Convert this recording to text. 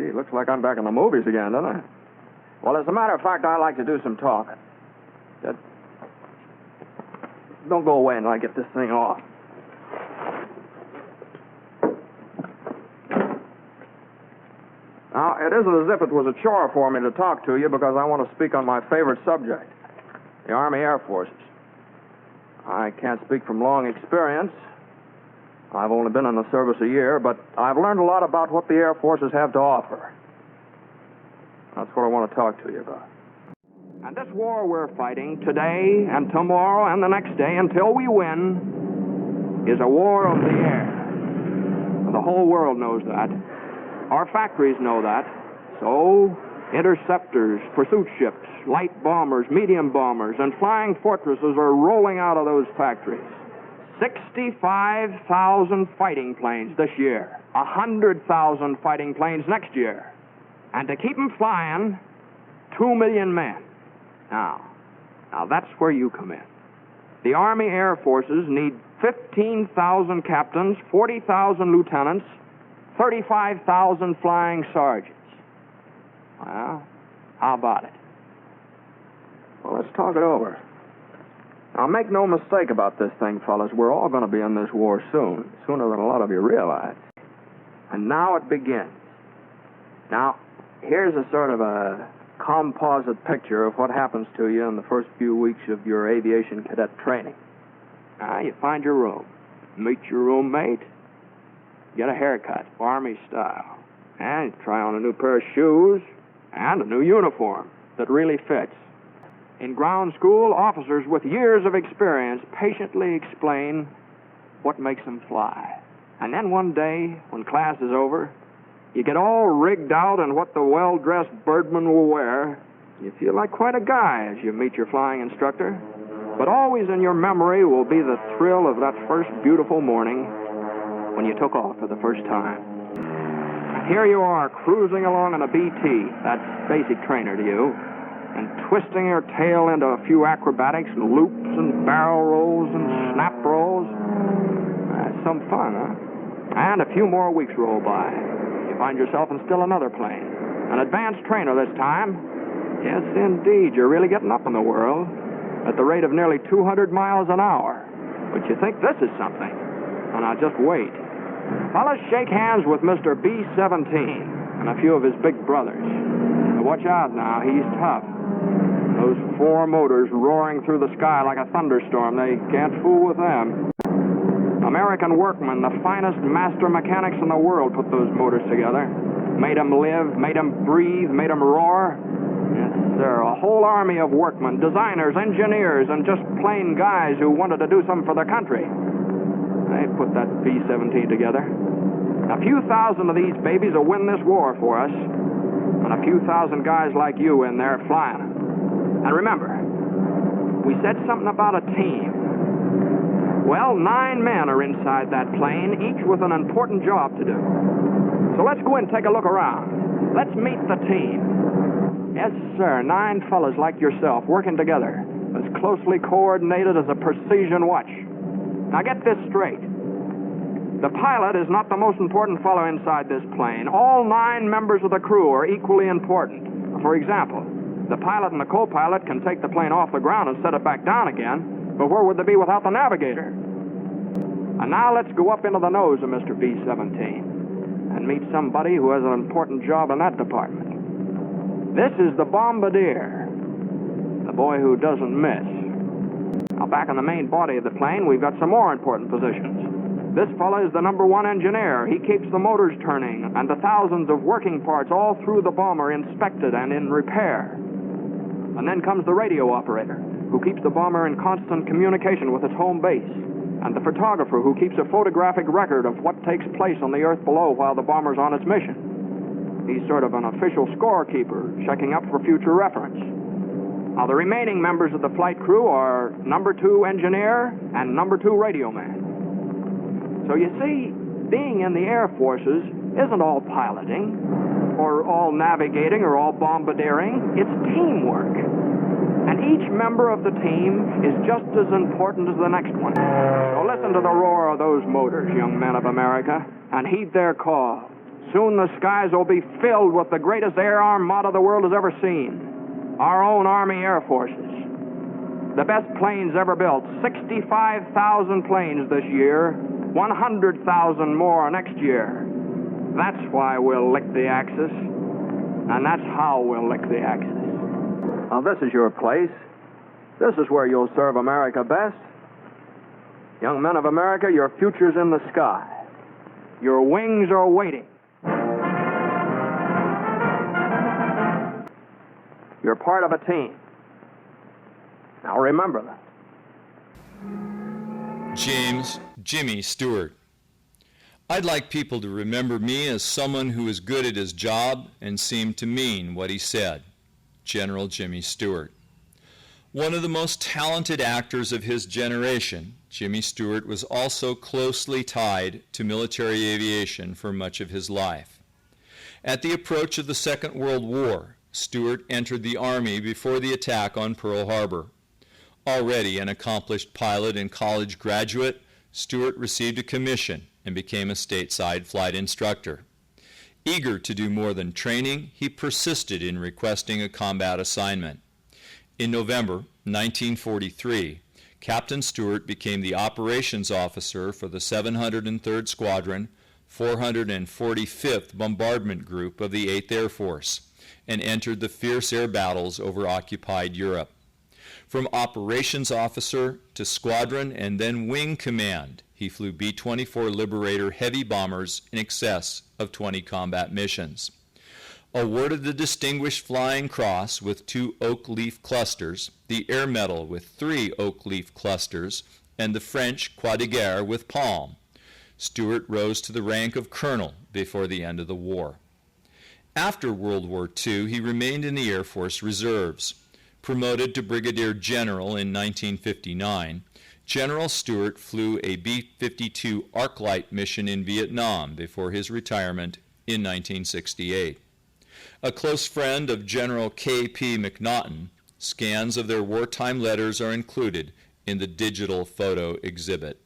Gee, looks like I'm back in the movies again, doesn't it? Well, as a matter of fact, I like to do some talking. Don't go away until I get this thing off. Now, it isn't as if it was a chore for me to talk to you because I want to speak on my favorite subject, the Army Air Forces. I can't speak from long experience. I've only been in the service a year, but I've learned a lot about what the Air Forces have to offer. That's what I want to talk to you about. And this war we're fighting today and tomorrow and the next day until we win is a war of the air. The whole world knows that. Our factories know that. So, interceptors, pursuit ships, light bombers, medium bombers, and flying fortresses are rolling out of those factories. 65,000 fighting planes this year. 100,000 fighting planes next year. And to keep them flying, 2 million men. Now that's where you come in. The Army Air Forces need 15,000 captains, 40,000 lieutenants, 35,000 flying sergeants. Well, how about it? Well, let's talk it over. Now, make no mistake about this thing, fellas. We're all going to be in this war soon, sooner than a lot of you realize. And now it begins. Now, here's a sort of a composite picture of what happens to you in the first few weeks of your aviation cadet training. Now, you find your room, meet your roommate, get a haircut, Army style, and try on a new pair of shoes and a new uniform that really fits. In ground school, officers with years of experience patiently explain what makes them fly. And then one day, when class is over, you get all rigged out in what the well-dressed birdman will wear. You feel like quite a guy as you meet your flying instructor. But always in your memory will be the thrill of that first beautiful morning when you took off for the first time. And here you are, cruising along in a BT, that's basic trainer to you, and twisting your tail into a few acrobatics and loops and barrel rolls and snap rolls. That's some fun, huh? And a few more weeks roll by. You find yourself in still another plane. An advanced trainer this time. Yes, indeed, you're really getting up in the world at the rate of nearly 200 miles an hour. But you think this is something. And now just wait. Fellas, shake hands with Mr. B-17 and a few of his big brothers. Now watch out now, he's tough. Those 4 motors roaring through the sky like a thunderstorm, they can't fool with them. American workmen, the finest master mechanics in the world, put those motors together. Made them live, made them breathe, made them roar. Yes, sir, a whole army of workmen, designers, engineers, and just plain guys who wanted to do something for their country. They put that B-17 together. A few thousand of these babies will win this war for us, and a few thousand guys like you in there flying them. And remember, we said something about a team. Well, 9 men are inside that plane, each with an important job to do. So let's go in and take a look around. Let's meet the team. Yes, sir, 9 fellas like yourself working together, as closely coordinated as a precision watch. Now get this straight. The pilot is not the most important fellow inside this plane. All 9 members of the crew are equally important. For example, the pilot and the co-pilot can take the plane off the ground and set it back down again, but where would they be without the navigator? And now let's go up into the nose of Mr. B-17 and meet somebody who has an important job in that department. This is the bombardier, the boy who doesn't miss. Now, back in the main body of the plane, we've got some more important positions. This fella is the number 1 engineer. He keeps the motors turning and the thousands of working parts all through the bomber inspected and in repair. And then comes the radio operator, who keeps the bomber in constant communication with its home base, and the photographer who keeps a photographic record of what takes place on the earth below while the bomber's on its mission. He's sort of an official scorekeeper, checking up for future reference. Now, the remaining members of the flight crew are number 2 engineer and number 2 radio man. So you see, being in the Air Forces isn't all piloting, or all navigating, or all bombardiering. It's teamwork. And each member of the team is just as important as the next one. So listen to the roar of those motors, young men of America, and heed their call. Soon the skies will be filled with the greatest air armada the world has ever seen, our own Army Air Forces. The best planes ever built, 65,000 planes this year, 100,000 more next year. That's why we'll lick the Axis, and that's how we'll lick the Axis. Now, this is your place. This is where you'll serve America best. Young men of America, your future's in the sky. Your wings are waiting. You're part of a team. Now remember that. James Jimmy Stewart. I'd like people to remember me as someone who was good at his job and seemed to mean what he said. General Jimmy Stewart. One of the most talented actors of his generation, Jimmy Stewart was also closely tied to military aviation for much of his life. At the approach of the Second World War, Stewart entered the Army before the attack on Pearl Harbor. Already an accomplished pilot and college graduate, Stewart received a commission and became a stateside flight instructor. Eager to do more than training, he persisted in requesting a combat assignment. In November 1943, Captain Stewart became the operations officer for the 703rd Squadron, 445th Bombardment Group of the 8th Air Force, and entered the fierce air battles over occupied Europe. From operations officer to squadron and then wing command, he flew B-24 Liberator heavy bombers in excess of 20 combat missions. Awarded the Distinguished Flying Cross with 2 oak leaf clusters, the Air Medal with 3 oak leaf clusters, and the French Croix de Guerre with palm, Stewart rose to the rank of colonel before the end of the war. After World War II, he remained in the Air Force Reserves. Promoted to Brigadier General in 1959, General Stewart flew a B-52 Arclight mission in Vietnam before his retirement in 1968. A close friend of General K.P. McNaughton, scans of their wartime letters are included in the digital photo exhibit.